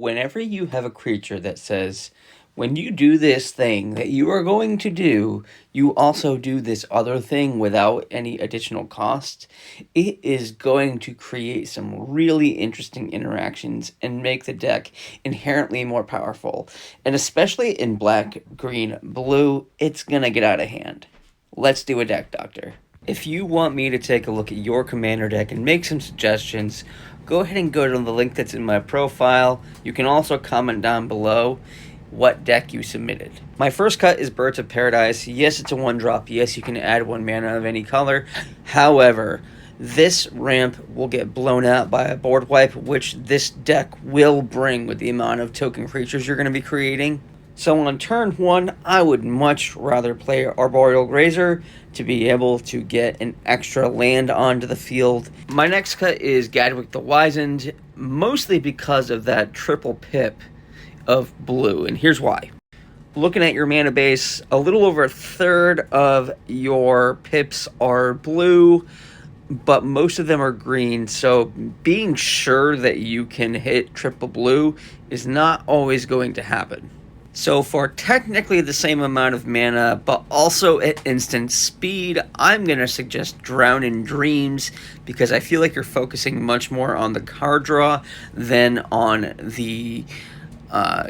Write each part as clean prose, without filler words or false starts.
Whenever you have a creature that says, when you do this thing that you are going to do, you also do this other thing without any additional cost, it is going to create some really interesting interactions and make the deck inherently more powerful. And especially in black, green, blue, it's going to get out of hand. Let's do a deck doctor. If you want me to take a look at your commander deck and make some suggestions, go ahead and go to the link that's in my profile. You can also comment down below what deck you submitted. My first cut is Birds of Paradise. Yes, it's a 1-drop. Yes, you can add 1 mana of any color. However, this ramp will get blown out by a board wipe, which this deck will bring with the amount of token creatures you're going to be creating. So on turn 1, I would much rather play Arboreal Grazer to be able to get an extra land onto the field. My next cut is Gadwick the Wizened, mostly because of that triple pip of blue, and here's why. Looking at your mana base, a little over a third of your pips are blue, but most of them are green, so being sure that you can hit triple blue is not always going to happen. So for technically the same amount of mana, but also at instant speed, I'm going to suggest Drown in Dreams, because I feel like you're focusing much more on the card draw than on the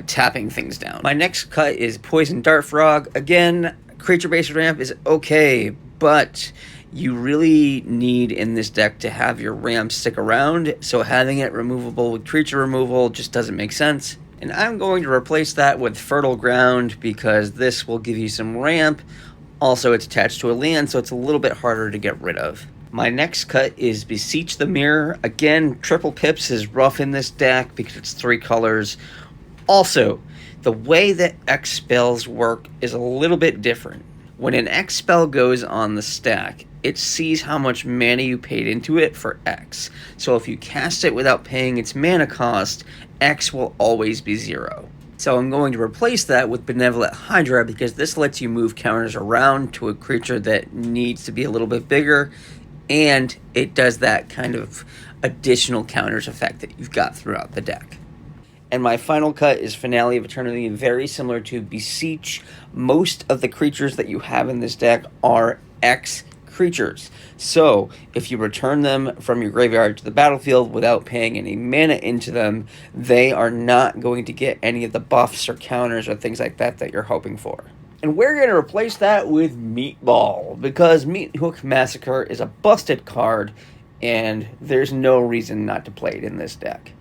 tapping things down. My next cut is Poison Dart Frog. Again, creature-based ramp is okay, but you really need in this deck to have your ramp stick around, so having it removable with creature removal just doesn't make sense. And I'm going to replace that with Fertile Ground because this will give you some ramp. Also, it's attached to a land, so it's a little bit harder to get rid of. My next cut is Beseech the Mirror. Again, triple pips is rough in this deck because it's 3 colors. Also, the way that X spells work is a little bit different. When an X spell goes on the stack, it sees how much mana you paid into it for X. So if you cast it without paying its mana cost, X will always be 0. So I'm going to replace that with Benevolent Hydra because this lets you move counters around to a creature that needs to be a little bit bigger, and it does that kind of additional counters effect that you've got throughout the deck. And my final cut is Finale of Eternity, very similar to Beseech. Most of the creatures that you have in this deck are X creatures. So, if you return them from your graveyard to the battlefield without paying any mana into them, they are not going to get any of the buffs or counters or things like that that you're hoping for. And we're going to replace that with Meatball, because Meathook Massacre is a busted card, and there's no reason not to play it in this deck.